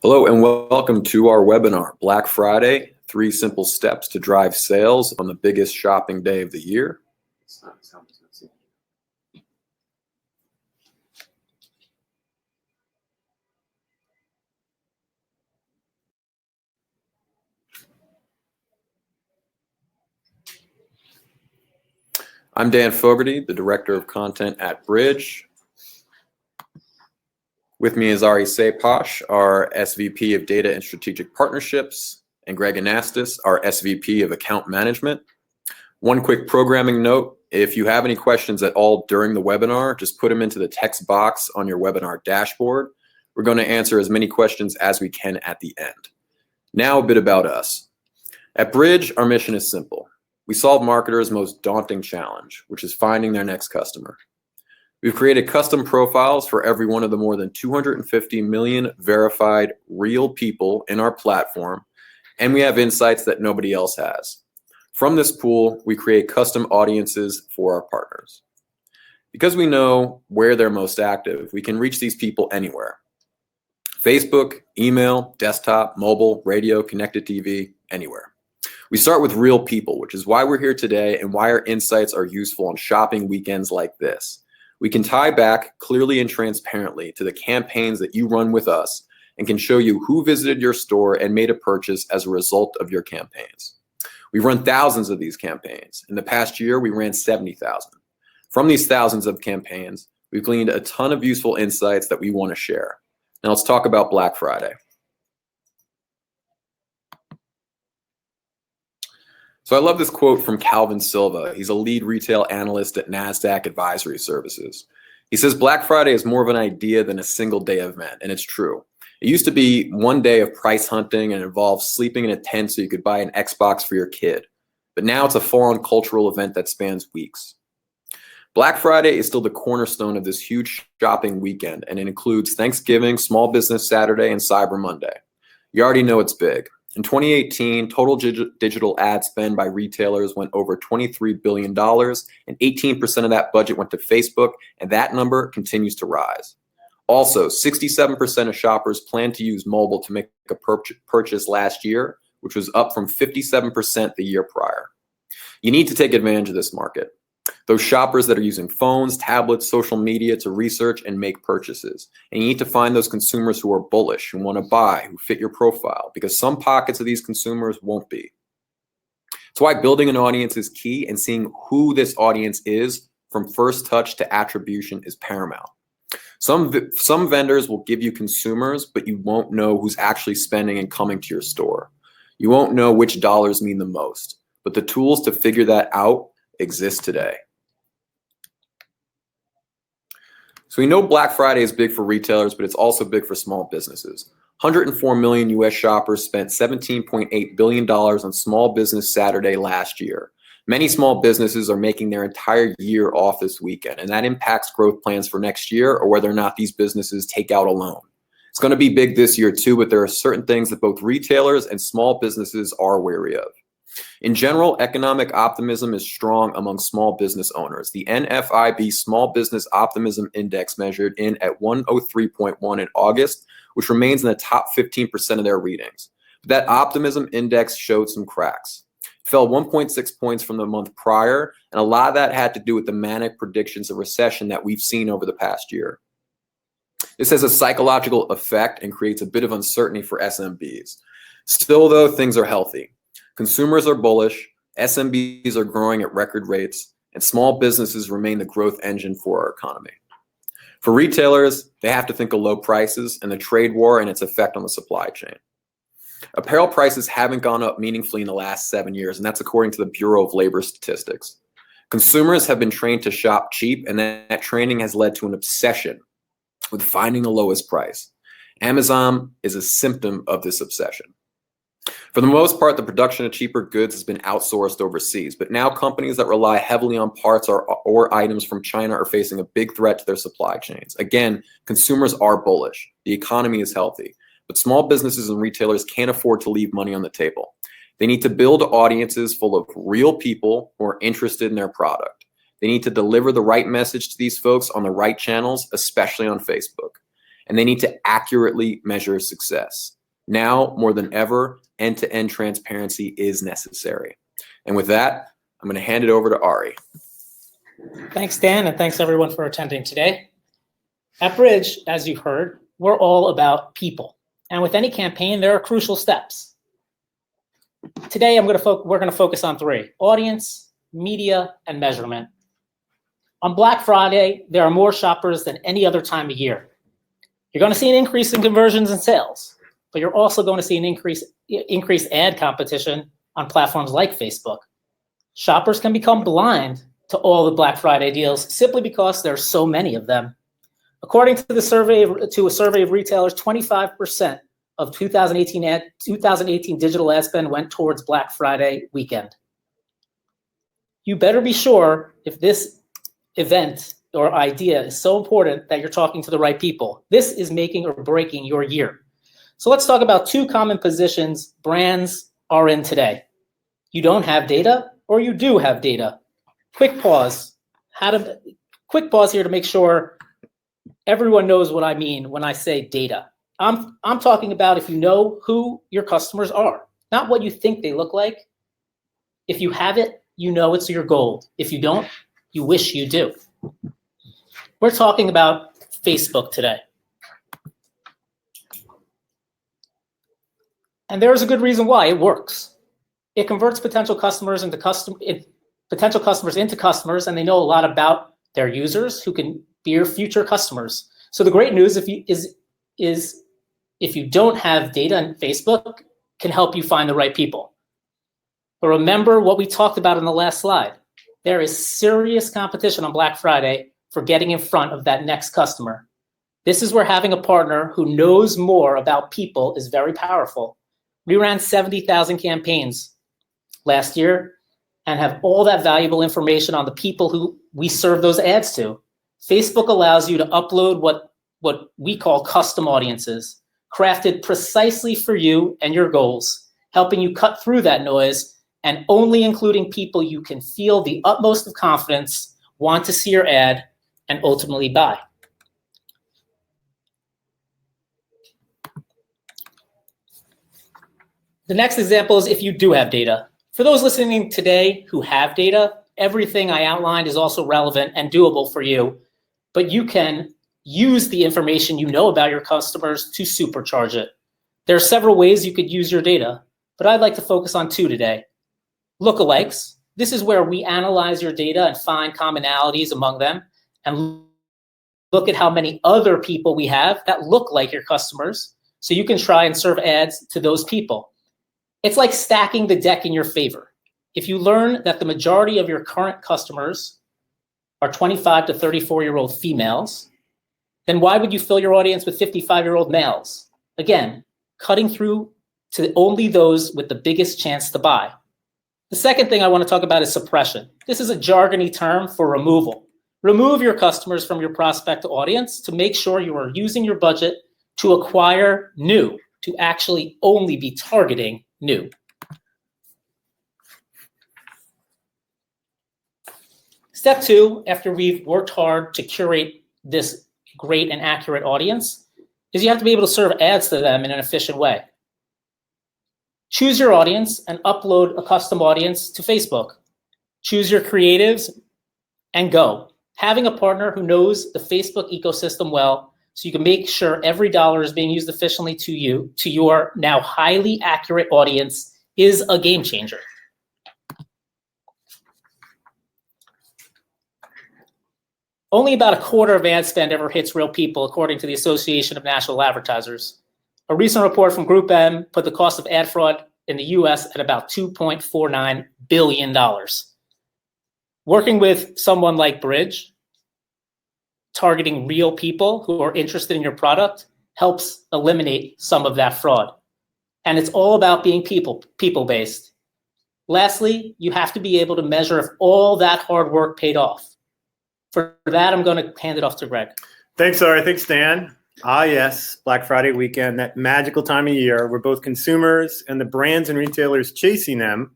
Hello and welcome to our webinar, Black Friday, 3 Simple Steps to Drive Sales on the Biggest Shopping Day of the Year. I'm Dan Fogarty, the Director of Content at Bridge. With me is Ari Sepash, our SVP of Data and Strategic Partnerships, and Greg Anastas, our SVP of Account Management. One quick programming note, if you have any questions at all during the webinar, just put them into the text box on your webinar dashboard. We're going to answer as many questions as we can at the end. Now a bit about us. At Bridge, our mission is simple. We solve marketers' most daunting challenge, which is finding their next customer. We've created custom profiles for every one of the more than 250 million verified real people in our platform, and we have insights that nobody else has. From this pool, we create custom audiences for our partners. Because we know where they're most active, we can reach these people anywhere. Facebook, email, desktop, mobile, radio, connected TV, anywhere. We start with real people, which is why we're here today and why our insights are useful on shopping weekends like this. We can tie back clearly and transparently to the campaigns that you run with us and can show you who visited your store and made a purchase as a result of your campaigns. We've run thousands of these campaigns. In the past year, we ran 70,000. From these thousands of campaigns, we've gleaned a ton of useful insights that we want to share. Now let's talk about Black Friday. So I love this quote from Calvin Silva. He's a lead retail analyst at NASDAQ Advisory Services. He says, Black Friday is more of an idea than a single day event, and it's true. It used to be one day of price hunting and involved sleeping in a tent so you could buy an Xbox for your kid. But now it's a full-on cultural event that spans weeks. Black Friday is still the cornerstone of this huge shopping weekend, and it includes Thanksgiving, Small Business Saturday, and Cyber Monday. You already know it's big. In 2018, total digital ad spend by retailers went over $23 billion, and 18% of that budget went to Facebook, and that number continues to rise. Also, 67% of shoppers plan to use mobile to make a purchase last year, which was up from 57% the year prior. You need to take advantage of this market. Those shoppers that are using phones, tablets, social media to research and make purchases. And you need to find those consumers who are bullish, who want to buy, who fit your profile, because some pockets of these consumers won't be. That's why building an audience is key, and seeing who this audience is from first touch to attribution is paramount. Some vendors will give you consumers, but you won't know who's actually spending and coming to your store. You won't know which dollars mean the most, but the tools to figure that out exist today. So we know Black Friday is big for retailers, but it's also big for small businesses. 104 million US shoppers spent $17.8 billion on Small Business Saturday last year. Many small businesses are making their entire year off this weekend, and that impacts growth plans for next year or whether or not these businesses take out a loan. It's going to be big this year too, but there are certain things that both retailers and small businesses are wary of. In general, economic optimism is strong among small business owners. The NFIB Small Business Optimism Index measured in at 103.1 in August, which remains in the top 15% of their readings. But that optimism index showed some cracks. It fell 1.6 points from the month prior, and a lot of that had to do with the manic predictions of recession that we've seen over the past year. This has a psychological effect and creates a bit of uncertainty for SMBs. Still, though, things are healthy. Consumers are bullish, SMBs are growing at record rates, and small businesses remain the growth engine for our economy. For retailers, they have to think of low prices and the trade war and its effect on the supply chain. Apparel prices haven't gone up meaningfully in the last 7 years, and that's according to the Bureau of Labor Statistics. Consumers have been trained to shop cheap, and that training has led to an obsession with finding the lowest price. Amazon is a symptom of this obsession. For the most part, the production of cheaper goods has been outsourced overseas, but now companies that rely heavily on parts or items from China are facing a big threat to their supply chains. Again, consumers are bullish. The economy is healthy, but small businesses and retailers can't afford to leave money on the table. They need to build audiences full of real people who are interested in their product. They need to deliver the right message to these folks on the right channels, especially on Facebook. and they need to accurately measure success. Now, more than ever, end-to-end transparency is necessary. And with that, I'm going to hand it over to Ari. Thanks, Dan, and thanks everyone for attending today. At Bridge, as you've heard, we're all about people. And with any campaign, there are crucial steps. Today, we're going to focus on three: audience, media, and measurement. On Black Friday, there are more shoppers than any other time of year. You're going to see an increase in conversions and sales, but you're also going to see an increased ad competition on platforms like Facebook. Shoppers can become blind to all the Black Friday deals simply because there are so many of them. According to a survey of retailers, 25% of 2018 digital ad spend went towards Black Friday weekend. You better be sure if this event or idea is so important that you're talking to the right people. This is making or breaking your year. So let's talk about two common positions brands are in today. You don't have data, or you do have data. Quick pause here to make sure everyone knows what I mean when I say data. I'm talking about if you know who your customers are, not what you think they look like. If you have it, you know it's your gold. If you don't, you wish you do. We're talking about Facebook today. And there's a good reason why it works. It converts potential customers into customers, and they know a lot about their users who can be your future customers. So the great news is if you don't have data, and Facebook can help you find the right people. But remember what we talked about in the last slide. There is serious competition on Black Friday for getting in front of that next customer. This is where having a partner who knows more about people is very powerful. We ran 70,000 campaigns last year and have all that valuable information on the people who we serve those ads to. Facebook allows you to upload what we call custom audiences, crafted precisely for you and your goals, helping you cut through that noise and only including people you can feel the utmost of confidence, want to see your ad, and ultimately buy. The next example is if you do have data. For those listening today who have data, everything I outlined is also relevant and doable for you, but you can use the information you know about your customers to supercharge it. There are several ways you could use your data, but I'd like to focus on two today. Lookalikes. This is where we analyze your data and find commonalities among them and look at how many other people we have that look like your customers, so you can try and serve ads to those people. It's like stacking the deck in your favor. If you learn that the majority of your current customers are 25 to 34-year-old females, then why would you fill your audience with 55-year-old males? Again, cutting through to only those with the biggest chance to buy. The second thing I want to talk about is suppression. This is a jargony term for removal. Remove your customers from your prospect audience to make sure you are using your budget to acquire new, to actually only be targeting new. Step two, after we've worked hard to curate this great and accurate audience, is you have to be able to serve ads to them in an efficient way. Choose your audience and upload a custom audience to Facebook. Choose your creatives and go. Having a partner who knows the Facebook ecosystem well, so you can make sure every dollar is being used efficiently to your now highly accurate audience, is a game changer. Only about a quarter of ad spend ever hits real people, according to the Association of National Advertisers. A recent report from Group M put the cost of ad fraud in the US at about $2.49 billion. Working with someone like Bridge, targeting real people who are interested in your product, helps eliminate some of that fraud. And it's all about being people-based. Lastly, you have to be able to measure if all that hard work paid off. For that, I'm going to hand it off to Greg. Thanks, Ari. Thanks, Dan. Ah, yes, Black Friday weekend, that magical time of year where both consumers and the brands and retailers chasing them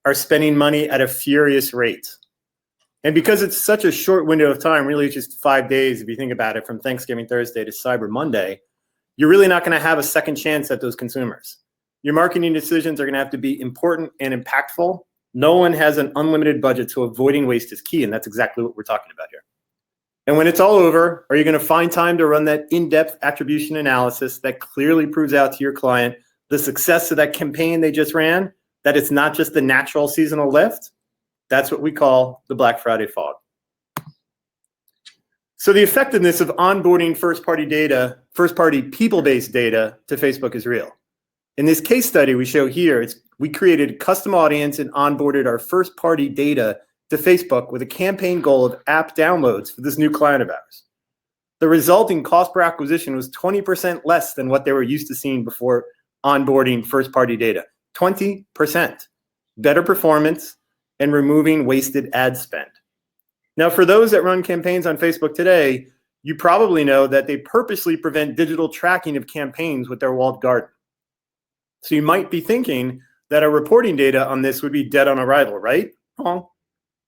are spending money at a furious rate. And because it's such a short window of time, really just 5 days, if you think about it, from Thanksgiving Thursday to Cyber Monday, you're really not going to have a second chance at those consumers. Your marketing decisions are going to have to be important and impactful. No one has an unlimited budget, so avoiding waste is key, and that's exactly what we're talking about here. And when it's all over, are you going to find time to run that in-depth attribution analysis that clearly proves out to your client the success of that campaign they just ran, that it's not just the natural seasonal lift? That's what we call the Black Friday fog. So the effectiveness of onboarding first-party data, first-party people-based data to Facebook is real. In this case study we show here, we created a custom audience and onboarded our first-party data to Facebook with a campaign goal of app downloads for this new client of ours. The resulting cost per acquisition was 20% less than what they were used to seeing before onboarding first-party data. 20%. Better performance and removing wasted ad spend. Now, for those that run campaigns on Facebook today, you probably know that they purposely prevent digital tracking of campaigns with their walled garden. So you might be thinking that our reporting data on this would be dead on arrival, right? Wrong.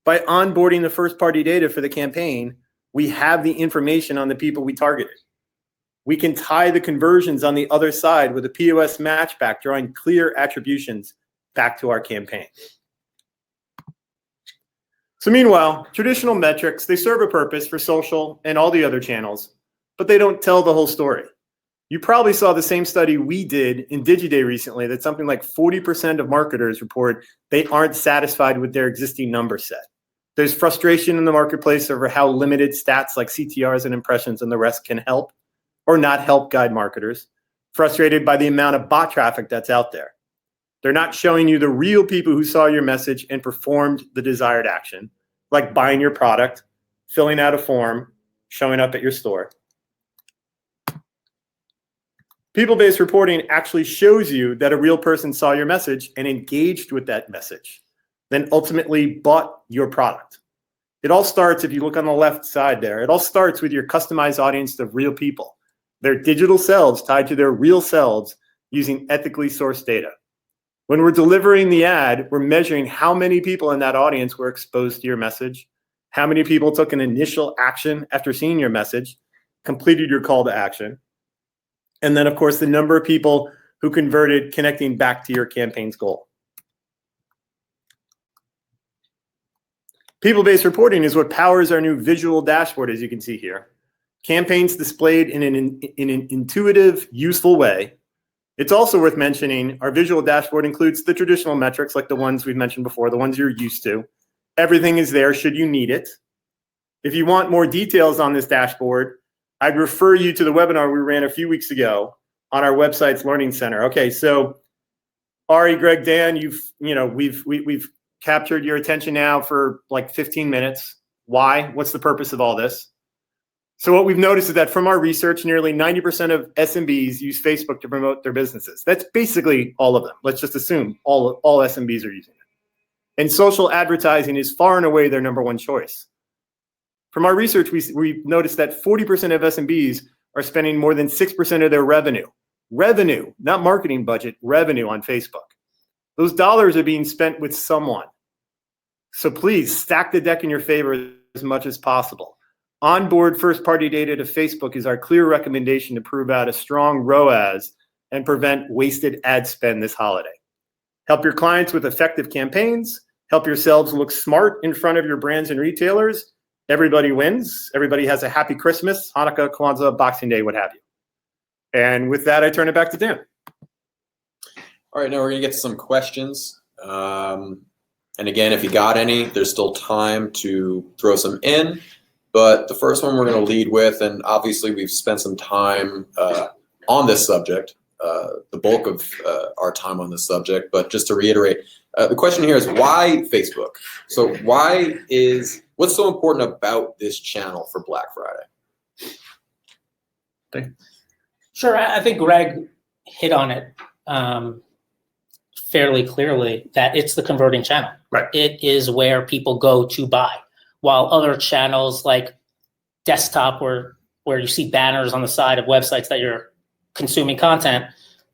By onboarding the first-party data for the campaign, we have the information on the people we targeted. We can tie the conversions on the other side with a POS matchback, drawing clear attributions back to our campaign. So meanwhile, traditional metrics, they serve a purpose for social and all the other channels, but they don't tell the whole story. You probably saw the same study we did in Digiday recently that something like 40% of marketers report they aren't satisfied with their existing number set. There's frustration in the marketplace over how limited stats like CTRs and impressions and the rest can help or not help guide marketers, frustrated by the amount of bot traffic that's out there. They're not showing you the real people who saw your message and performed the desired action, like buying your product, filling out a form, showing up at your store. People-based reporting actually shows you that a real person saw your message and engaged with that message, then ultimately bought your product. It all starts, if you look on the left side there, it all starts with your customized audience of real people, their digital selves tied to their real selves using ethically sourced data. When we're delivering the ad, we're measuring how many people in that audience were exposed to your message, how many people took an initial action after seeing your message, completed your call to action, and then, of course, the number of people who converted, connecting back to your campaign's goal. People-based reporting is what powers our new visual dashboard, as you can see here. Campaigns displayed in an intuitive, useful way. It's also worth mentioning our visual dashboard includes the traditional metrics like the ones we've mentioned before, the ones you're used to. Everything is there should you need it. If you want more details on this dashboard, I'd refer you to the webinar we ran a few weeks ago on our website's Learning Center. Okay, so Ari, Greg, Dan, we've captured your attention now for like 15 minutes. Why? What's the purpose of all this? So what we've noticed is that from our research, nearly 90% of SMBs use Facebook to promote their businesses. That's basically all of them. Let's just assume all SMBs are using it. And social advertising is far and away their number one choice. From our research, we noticed that 40% of SMBs are spending more than 6% of their revenue, not marketing budget, revenue on Facebook. Those dollars are being spent with someone. So please stack the deck in your favor as much as possible. Onboard first-party data to Facebook is our clear recommendation to prove out a strong ROAS and prevent wasted ad spend this holiday. Help your clients with effective campaigns. Help yourselves look smart in front of your brands and retailers. Everybody wins. Everybody has a happy Christmas, Hanukkah, Kwanzaa, Boxing Day, what have you. And with that, I turn it back to Dan. All right, now we're going to get to some questions. And again, if you got any, there's still time to throw some in. But the first one we're going to lead with, and obviously we've spent some time on this subject, the bulk of our time on this subject. But just to reiterate, the question here is why Facebook? So what's so important about this channel for Black Friday? Sure, I think Greg hit on it fairly clearly that it's the converting channel. Right. It is where people go to buy. While other channels like desktop where you see banners on the side of websites that you're consuming content,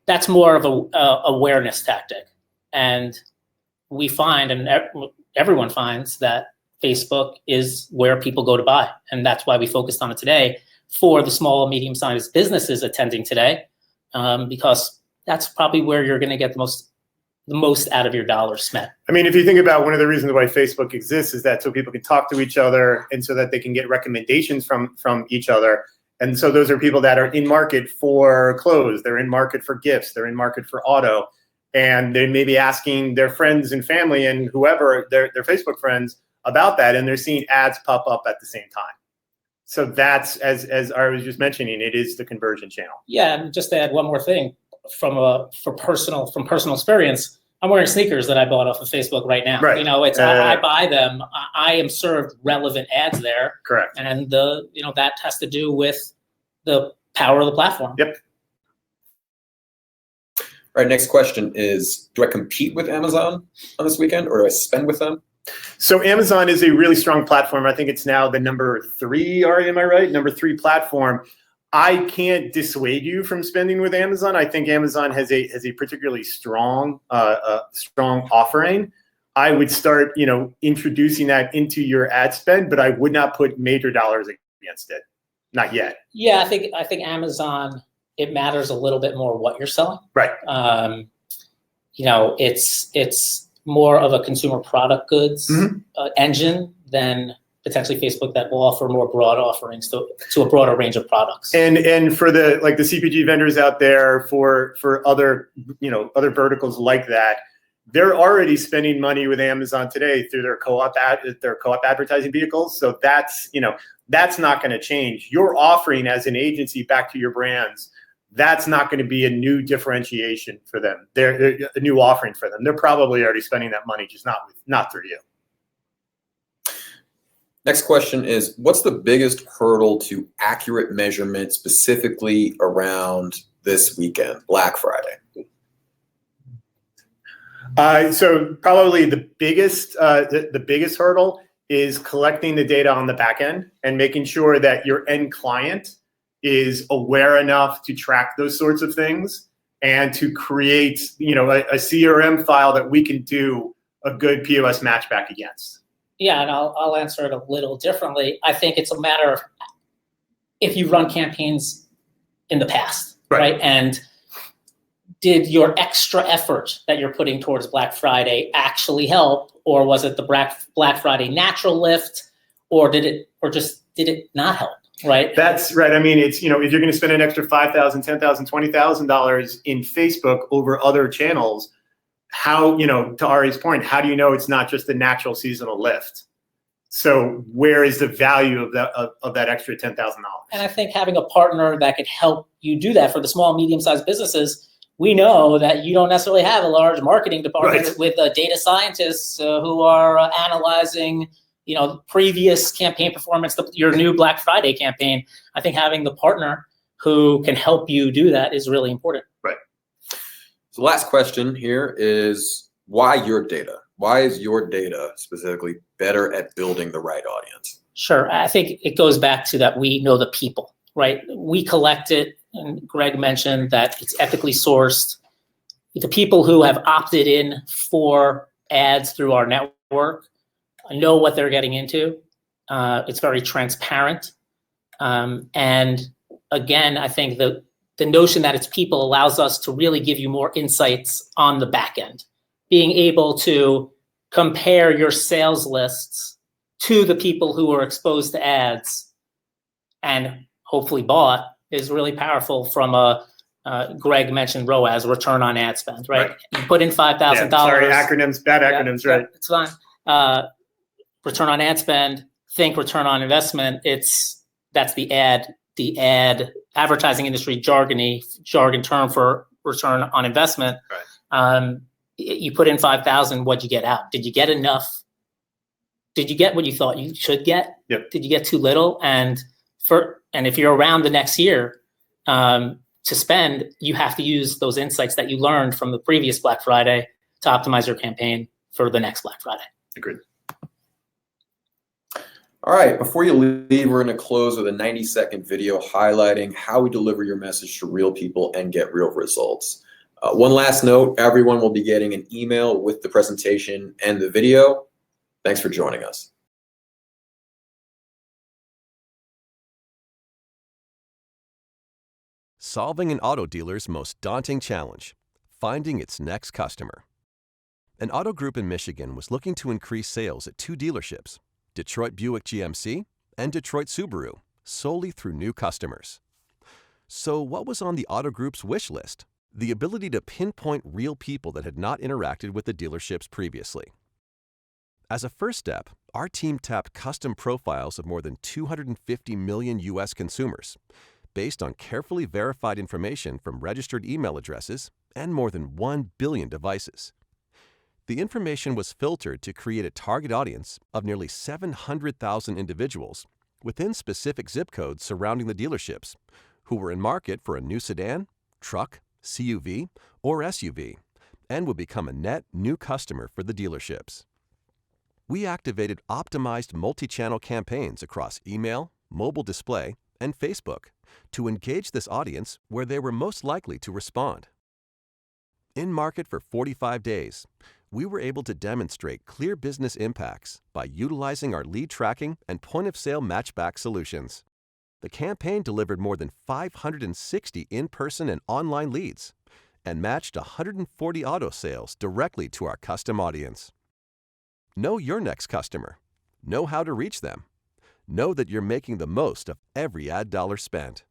that's more of a awareness tactic. And we find, and everyone finds, that Facebook is where people go to buy. And that's why we focused on it today for the small and medium-sized businesses attending today, because that's probably where you're going to get the most out of your dollars spent. I mean, if you think about one of the reasons why Facebook exists is that so people can talk to each other and so that they can get recommendations from each other. And so those are people that are in market for clothes, they're in market for gifts, they're in market for auto, and they may be asking their friends and family and whoever, their Facebook friends about that, and they're seeing ads pop up at the same time. So that's, as I was just mentioning, it is the conversion channel. Yeah, and just to add one more thing, from personal experience, I'm wearing sneakers that I bought off of Facebook right now. Right. You know, it's I buy them. I am served relevant ads there. Correct. And that has to do with the power of the platform. Yep. All right, next question is, do I compete with Amazon on this weekend, or do I spend with them? So Amazon is a really strong platform. I think it's now the number 3, Ari, am I right? Number 3 platform. I can't dissuade you from spending with Amazon. I think Amazon has a particularly strong offering. I would start, introducing that into your ad spend, but I would not put major dollars against it. Not yet. Yeah, I think Amazon, it matters a little bit more what you're selling. Right. It's more of a consumer product goods engine than potentially Facebook that will offer more broad offerings to a broader range of products. And for the CPG vendors out there, for other verticals like that, they're already spending money with Amazon today through their co-op advertising vehicles. So that's not going to change. Your offering as an agency back to your brands, that's not going to be a new differentiation for them. They're a new offering for them. They're probably already spending that money, just not through you. Next question is, what's the biggest hurdle to accurate measurement specifically around this weekend, Black Friday? So probably the biggest hurdle is collecting the data on the back end and making sure that your end client is aware enough to track those sorts of things and to create, a CRM file that we can do a good POS match back against. Yeah, and I'll answer it a little differently. I think it's a matter of if you run campaigns in the past, right? And did your extra effort that you're putting towards Black Friday actually help, or was it the Black Friday natural lift, or did it not help? Right. That's right. I mean, it's, if you're going to spend an extra $5,000, $10,000, $20,000 in Facebook over other channels, how, to Ari's point, how do you know it's not just the natural seasonal lift? So where is the value of that extra $10,000? And I think having a partner that could help you do that for the small, medium-sized businesses, we know that you don't necessarily have a large marketing department with data scientists who are analyzing, previous campaign performance, your new Black Friday campaign. I think having the partner who can help you do that is really important. Right. So the last question here is, why your data? Why is your data specifically better at building the right audience? Sure. I think it goes back to that we know the people, right? We collect it, and Greg mentioned that it's ethically sourced. The people who have opted in for ads through our network know what they're getting into. It's very transparent. And again, I think the notion that it's people allows us to really give you more insights on the back end. Being able to compare your sales lists to the people who are exposed to ads and hopefully bought is really powerful from Greg mentioned ROAS, return on ad spend, right? You put in $5,000. Sorry, acronyms, bad acronyms, right? It's fine. Return on ad spend, think return on investment. That's the advertising industry jargon term for return on investment. Right. You put in 5,000, what'd you get out? Did you get enough? Did you get what you thought you should get? Yep. Did you get too little? And if you're around the next year to spend, you have to use those insights that you learned from the previous Black Friday to optimize your campaign for the next Black Friday. Agreed. All right, before you leave, we're going to close with a 90-second video highlighting how we deliver your message to real people and get real results. One last note, everyone will be getting an email with the presentation and the video. Thanks for joining us. solving an auto dealer's most daunting challenge, finding its next customer. An auto group in Michigan was looking to increase sales at two dealerships, Detroit Buick GMC and Detroit Subaru, solely through new customers. So what was on the auto group's wish list? The ability to pinpoint real people that had not interacted with the dealerships previously. As a first step, our team tapped custom profiles of more than 250 million U.S. consumers, based on carefully verified information from registered email addresses and more than 1 billion devices. The information was filtered to create a target audience of nearly 700,000 individuals within specific zip codes surrounding the dealerships who were in market for a new sedan, truck, CUV, or SUV, and would become a net new customer for the dealerships. We activated optimized multi-channel campaigns across email, mobile display, and Facebook to engage this audience where they were most likely to respond. In market for 45 days, we were able to demonstrate clear business impacts by utilizing our lead tracking and point-of-sale matchback solutions. The campaign delivered more than 560 in-person and online leads and matched 140 auto sales directly to our custom audience. Know your next customer. Know how to reach them. Know that you're making the most of every ad dollar spent.